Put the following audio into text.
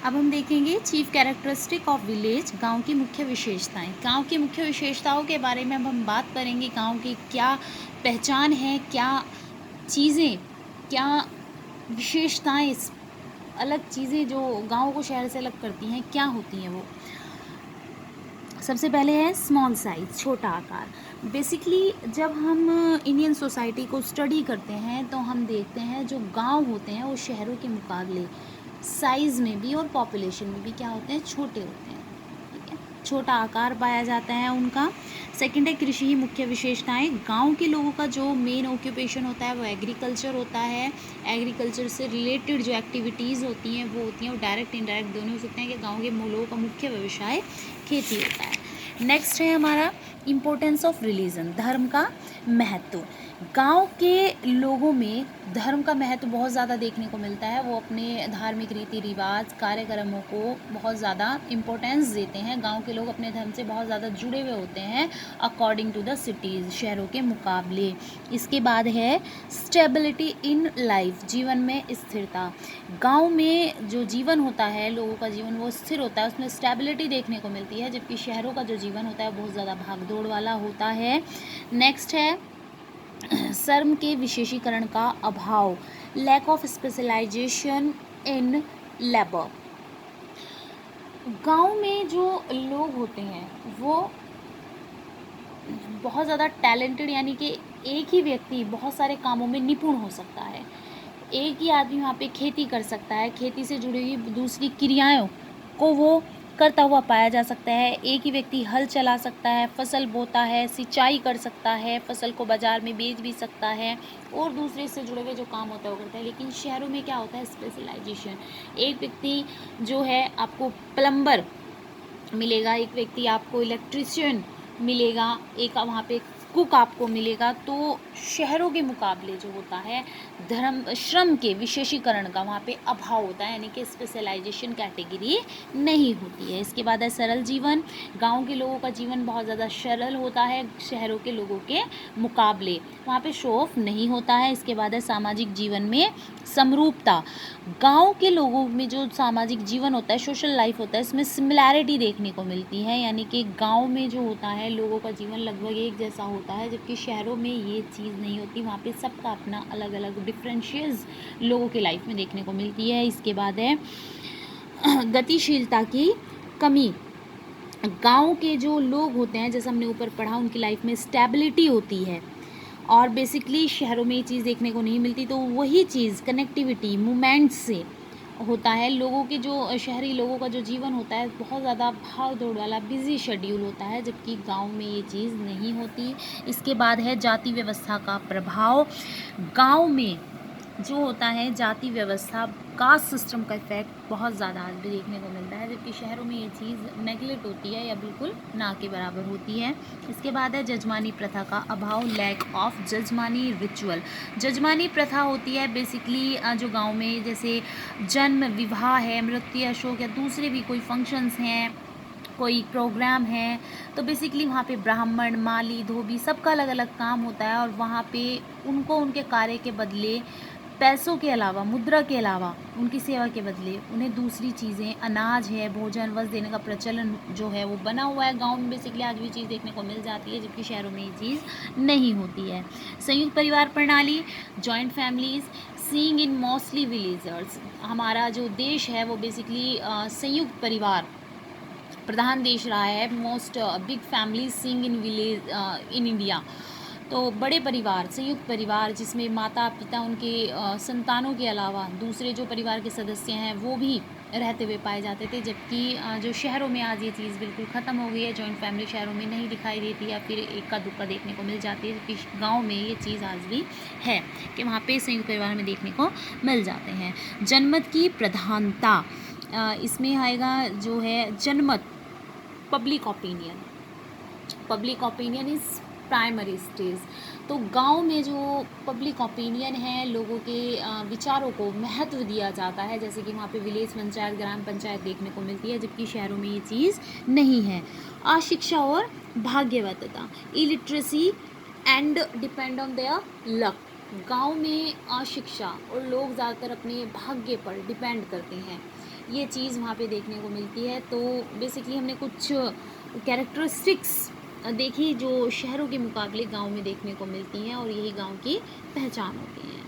अब हम देखेंगे चीफ कैरेक्टरिस्टिक ऑफ विलेज, गांव की मुख्य विशेषताएं। गांव की मुख्य विशेषताओं के बारे में अब हम बात करेंगे। गांव की क्या पहचान है, क्या चीज़ें, क्या विशेषताएं, अलग चीज़ें जो गांव को शहर से अलग करती हैं क्या होती हैं वो। सबसे पहले है स्मॉल साइज, छोटा आकार। बेसिकली जब हम इंडियन सोसाइटी को स्टडी करते हैं तो हम देखते हैं जो गांव होते हैं वो शहरों के मुकाबले साइज़ में भी और पॉपुलेशन में भी क्या होते हैं, छोटे होते हैं। ठीक है, छोटा आकार पाया जाता है उनका। सेकंड है कृषि ही मुख्य विशेषताएं। गांव के लोगों का जो मेन ऑक्यूपेशन होता है वो एग्रीकल्चर होता है। एग्रीकल्चर से रिलेटेड जो एक्टिविटीज़ होती हैं वो होती हैं, वो डायरेक्ट इनडायरेक्ट दोनों हो सकते हैं कि गांव के लोगों का मुख्य व्यवसाय खेती होता है। नेक्स्ट है हमारा इम्पोर्टेंस ऑफ रिलीजन, धर्म का महत्व। गांव के लोगों में धर्म का महत्व बहुत ज़्यादा देखने को मिलता है। वो अपने धार्मिक रीति रिवाज कार्यक्रमों को बहुत ज़्यादा इम्पोर्टेंस देते हैं। गांव के लोग अपने धर्म से बहुत ज़्यादा जुड़े हुए होते हैं अकॉर्डिंग टू द सिटीज़, शहरों के मुकाबले। इसके बाद है स्टेबिलिटी इन लाइफ, जीवन में स्थिरता। गांव में जो जीवन होता है, लोगों का जीवन वो स्थिर होता है, उसमें स्टेबिलिटी देखने को मिलती है, जबकि शहरों का जो जीवन होता है बहुत ज़्यादा भागदौड़ वाला होता है। नेक्स्ट है श्रम के विशेषीकरण का अभाव, lack of specialization in labour. गांव में जो लोग होते हैं वो बहुत ज़्यादा टैलेंटेड, यानी कि एक ही व्यक्ति बहुत सारे कामों में निपुण हो सकता है। एक ही आदमी वहाँ पे खेती कर सकता है, खेती से जुड़ी हुई दूसरी क्रियाओं को वो करता हुआ पाया जा सकता है। एक ही व्यक्ति हल चला सकता है, फसल बोता है, सिंचाई कर सकता है, फसल को बाजार में बेच भी सकता है और दूसरे से जुड़े हुए जो काम होता है वो करता है। लेकिन शहरों में क्या होता है, स्पेशलाइजेशन। एक व्यक्ति जो है आपको प्लम्बर मिलेगा, एक व्यक्ति आपको इलेक्ट्रिशियन मिलेगा, एक वहाँ पे कुक आपको मिलेगा। तो शहरों के मुकाबले जो होता है श्रम के विशेषीकरण का वहाँ पे अभाव होता है, यानी कि स्पेशलाइजेशन कैटेगरी नहीं होती है। इसके बाद है सरल जीवन। गांव के लोगों का जीवन बहुत ज़्यादा सरल होता है शहरों के लोगों के मुकाबले, वहाँ पे शो ऑफ नहीं होता है। इसके बाद है सामाजिक जीवन में समरूपता। गांव के लोगों में जो सामाजिक जीवन होता है, सोशल लाइफ होता है, इसमें सिमिलैरिटी देखने को मिलती है, यानी कि गांव में जो होता है लोगों का जीवन लगभग एक जैसा होता है, जबकि शहरों में ये चीज़ नहीं होती। वहाँ पे सबका अपना अलग अलग डिफरेंशियस लोगों की लाइफ में देखने को मिलती है। इसके बाद है गतिशीलता की कमी। गांव के जो लोग होते हैं, जैसे हमने ऊपर पढ़ा, उनकी लाइफ में स्टेबिलिटी होती है और बेसिकली शहरों में ये चीज़ देखने को नहीं मिलती। तो वही चीज़ कनेक्टिविटी मूवमेंट्स से होता है। लोगों के जो शहरी लोगों का जो जीवन होता है बहुत ज़्यादा भाग दौड़ वाला बिजी शेड्यूल होता है, जबकि गांव में ये चीज़ नहीं होती। इसके बाद है जाति व्यवस्था का प्रभाव। गांव में जो होता है जाति व्यवस्था, कास्ट सिस्टम का इफेक्ट बहुत ज़्यादा आज भी देखने को मिलता है, जबकि शहरों में ये चीज़ नेगलेक्ट होती है या बिल्कुल ना के बराबर होती है। इसके बाद है जजमानी प्रथा का अभाव, लैक ऑफ जजमानी रिचुअल। जजमानी प्रथा होती है बेसिकली जो गांव में जैसे जन्म, विवाह है, मृत्यु, शोक या दूसरे भी कोई फंक्शंस हैं, कोई प्रोग्राम है, तो बेसिकली वहाँ पे ब्राह्मण, माली, धोबी सबका अलग अलग काम होता है और वहाँ पे उनको उनके कार्य के बदले पैसों के अलावा, मुद्रा के अलावा, उनकी सेवा के बदले उन्हें दूसरी चीज़ें, अनाज है, भोजन, वस्त्र देने का प्रचलन जो है वो बना हुआ है। गांव में बेसिकली आज भी चीज़ देखने को मिल जाती है, जबकि शहरों में ये चीज़ नहीं होती है। संयुक्त परिवार प्रणाली, joint families seeing in mostly villagers. हमारा जो देश है वो बेसिकली संयुक्त परिवार प्रधान देश रहा है। Most big families seeing in village in India. तो बड़े परिवार, संयुक्त परिवार, जिसमें माता पिता उनके संतानों के अलावा दूसरे जो परिवार के सदस्य हैं वो भी रहते हुए पाए जाते थे, जबकि जो शहरों में आज ये चीज़ बिल्कुल ख़त्म हो गई है। जॉइंट फैमिली शहरों में नहीं दिखाई देती या फिर इक्का दुक्का देखने को मिल जाती है, जबकि गांव में ये चीज़ आज भी है कि वहाँ पे संयुक्त परिवार में देखने को मिल जाते हैं। जनमत की प्रधानता, इसमें आएगा जो है जनमत, public opinion. Public opinion is primary stage. तो गांव में जो पब्लिक ओपिनियन है, लोगों के विचारों को महत्व दिया जाता है, जैसे कि वहाँ पे विलेज पंचायत, ग्राम पंचायत देखने को मिलती है, जबकि शहरों में ये चीज़ नहीं है। अशिक्षा और भाग्यवतता, illiteracy and depend on their luck. गांव में अशिक्षा और लोग ज़्यादातर अपने भाग्य पर डिपेंड करते हैं, ये चीज़ वहाँ पे देखने को मिलती है। तो बेसिकली हमने कुछ कैरेक्टरिस्टिक्स देखी जो शहरों के मुकाबले गाँव में देखने को मिलती हैं और यही गाँव की पहचान होती हैं।